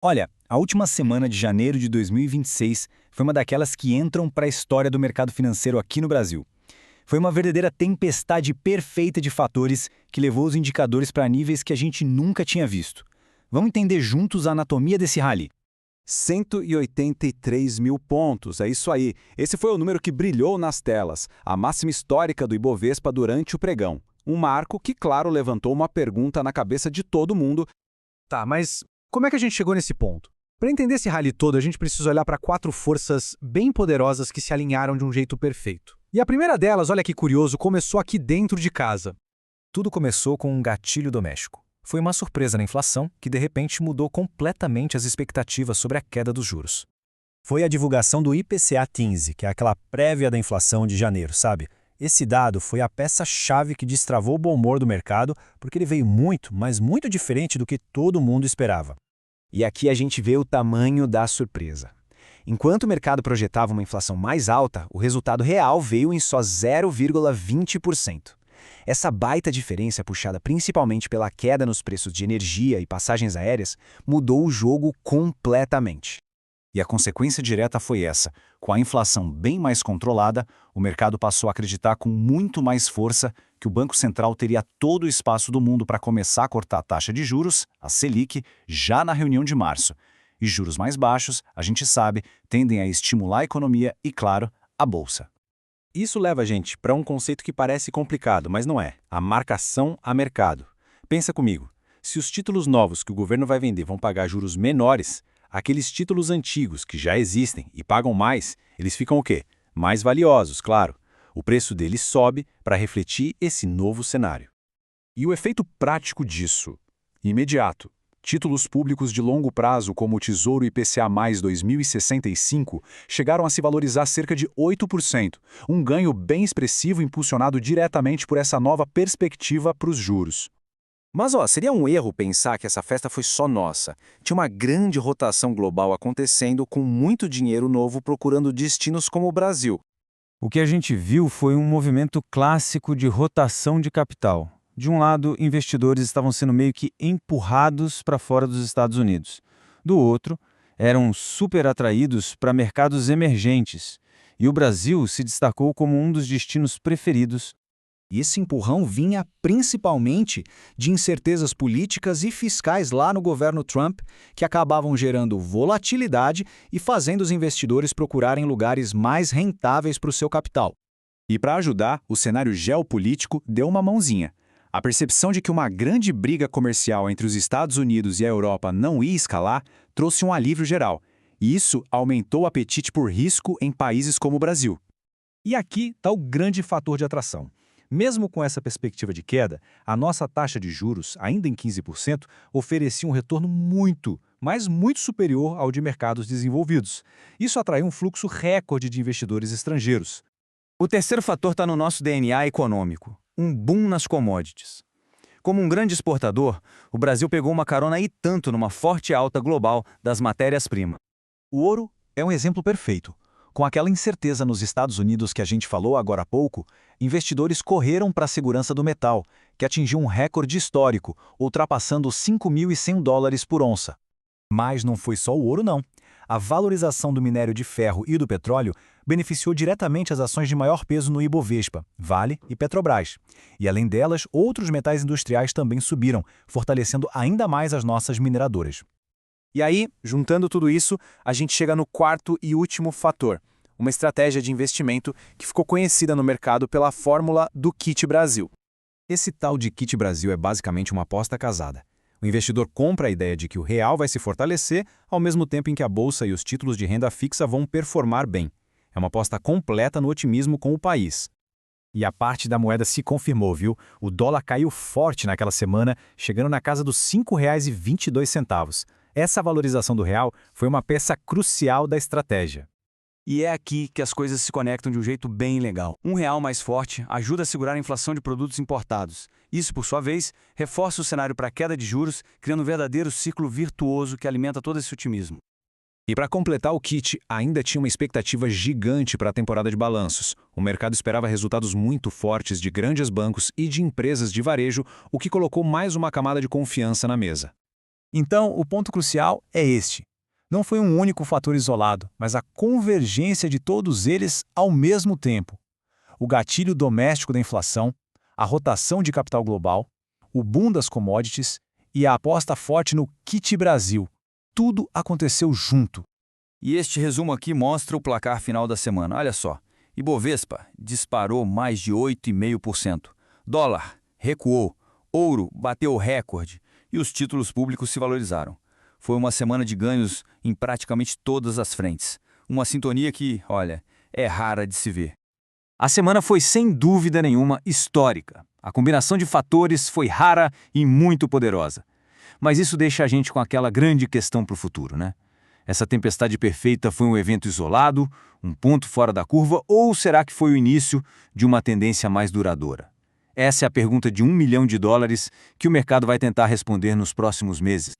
Olha, a última semana de janeiro de 2026 foi uma daquelas que entram para a história do mercado financeiro aqui no Brasil. Foi uma verdadeira tempestade perfeita de fatores que levou os indicadores para níveis que a gente nunca tinha visto. Vamos entender juntos a anatomia desse rally. 183 mil pontos, é isso aí. Esse foi o número que brilhou nas telas, a máxima histórica do Ibovespa durante o pregão. Um marco que, claro, levantou uma pergunta na cabeça de todo mundo. Tá, mas como é que a gente chegou nesse ponto? Para entender esse rally todo, a gente precisa olhar para quatro forças bem poderosas que se alinharam de um jeito perfeito. E a primeira delas, olha que curioso, começou aqui dentro de casa. Tudo começou com um gatilho doméstico. Foi uma surpresa na inflação que, de repente, mudou completamente as expectativas sobre a queda dos juros. Foi a divulgação do IPCA 15, que é aquela prévia da inflação de janeiro, sabe? Esse dado foi a peça-chave que destravou o bom humor do mercado, porque ele veio muito, mas muito diferente do que todo mundo esperava. E aqui a gente vê o tamanho da surpresa. Enquanto o mercado projetava uma inflação mais alta, o resultado real veio em só 0,20%. Essa baita diferença, puxada principalmente pela queda nos preços de energia e passagens aéreas, mudou o jogo completamente. E a consequência direta foi essa. Com a inflação bem mais controlada, o mercado passou a acreditar com muito mais força que o Banco Central teria todo o espaço do mundo para começar a cortar a taxa de juros, a Selic, já na reunião de março. E juros mais baixos, a gente sabe, tendem a estimular a economia e, claro, a bolsa. Isso leva a gente para um conceito que parece complicado, mas não é: a marcação a mercado. Pensa comigo, se os títulos novos que o governo vai vender vão pagar juros menores, aqueles títulos antigos que já existem e pagam mais, eles ficam o quê? Mais valiosos, claro. O preço deles sobe para refletir esse novo cenário. E o efeito prático disso? Imediato. Títulos públicos de longo prazo, como o Tesouro IPCA+ 2065, chegaram a se valorizar cerca de 8%, um ganho bem expressivo impulsionado diretamente por essa nova perspectiva para os juros. Mas seria um erro pensar que essa festa foi só nossa. Tinha uma grande rotação global acontecendo, com muito dinheiro novo procurando destinos como o Brasil. O que a gente viu foi um movimento clássico de rotação de capital. De um lado, investidores estavam sendo meio que empurrados para fora dos Estados Unidos. Do outro, eram super atraídos para mercados emergentes. E o Brasil se destacou como um dos destinos preferidos. E esse empurrão vinha principalmente de incertezas políticas e fiscais lá no governo Trump, que acabavam gerando volatilidade e fazendo os investidores procurarem lugares mais rentáveis para o seu capital. E para ajudar, o cenário geopolítico deu uma mãozinha. A percepção de que uma grande briga comercial entre os Estados Unidos e a Europa não ia escalar trouxe um alívio geral. E isso aumentou o apetite por risco em países como o Brasil. E aqui está o grande fator de atração. Mesmo com essa perspectiva de queda, a nossa taxa de juros, ainda em 15%, oferecia um retorno muito, mas muito superior ao de mercados desenvolvidos. Isso atraiu um fluxo recorde de investidores estrangeiros. O terceiro fator está no nosso DNA econômico: um boom nas commodities. Como um grande exportador, o Brasil pegou uma carona e tanto numa forte alta global das matérias-primas. O ouro é um exemplo perfeito. Com aquela incerteza nos Estados Unidos que a gente falou agora há pouco, investidores correram para a segurança do metal, que atingiu um recorde histórico, ultrapassando $5.100 por onça. Mas não foi só o ouro, não. A valorização do minério de ferro e do petróleo beneficiou diretamente as ações de maior peso no Ibovespa, Vale e Petrobras. E além delas, outros metais industriais também subiram, fortalecendo ainda mais as nossas mineradoras. E aí, juntando tudo isso, a gente chega no quarto e último fator: uma estratégia de investimento que ficou conhecida no mercado pela fórmula do Kit Brasil. Esse tal de Kit Brasil é basicamente uma aposta casada. O investidor compra a ideia de que o real vai se fortalecer, ao mesmo tempo em que a bolsa e os títulos de renda fixa vão performar bem. É uma aposta completa no otimismo com o país. E a parte da moeda se confirmou, viu? O dólar caiu forte naquela semana, chegando na casa dos R$ 5,22. Essa valorização do real foi uma peça crucial da estratégia. E é aqui que as coisas se conectam de um jeito bem legal. Um real mais forte ajuda a segurar a inflação de produtos importados. Isso, por sua vez, reforça o cenário para a queda de juros, criando um verdadeiro ciclo virtuoso que alimenta todo esse otimismo. E para completar o kit, ainda tinha uma expectativa gigante para a temporada de balanços. O mercado esperava resultados muito fortes de grandes bancos e de empresas de varejo, o que colocou mais uma camada de confiança na mesa. Então, o ponto crucial é este. Não foi um único fator isolado, mas a convergência de todos eles ao mesmo tempo. O gatilho doméstico da inflação, a rotação de capital global, o boom das commodities e a aposta forte no kit Brasil. Tudo aconteceu junto. E este resumo aqui mostra o placar final da semana. Olha só. Ibovespa disparou mais de 8,5%. Dólar recuou. Ouro bateu o recorde. E os títulos públicos se valorizaram. Foi uma semana de ganhos em praticamente todas as frentes. Uma sintonia que, olha, é rara de se ver. A semana foi sem dúvida nenhuma histórica. A combinação de fatores foi rara e muito poderosa. Mas isso deixa a gente com aquela grande questão para o futuro, né? Essa tempestade perfeita foi um evento isolado, um ponto fora da curva, ou será que foi o início de uma tendência mais duradoura? Essa é a pergunta de $1 milhão que o mercado vai tentar responder nos próximos meses.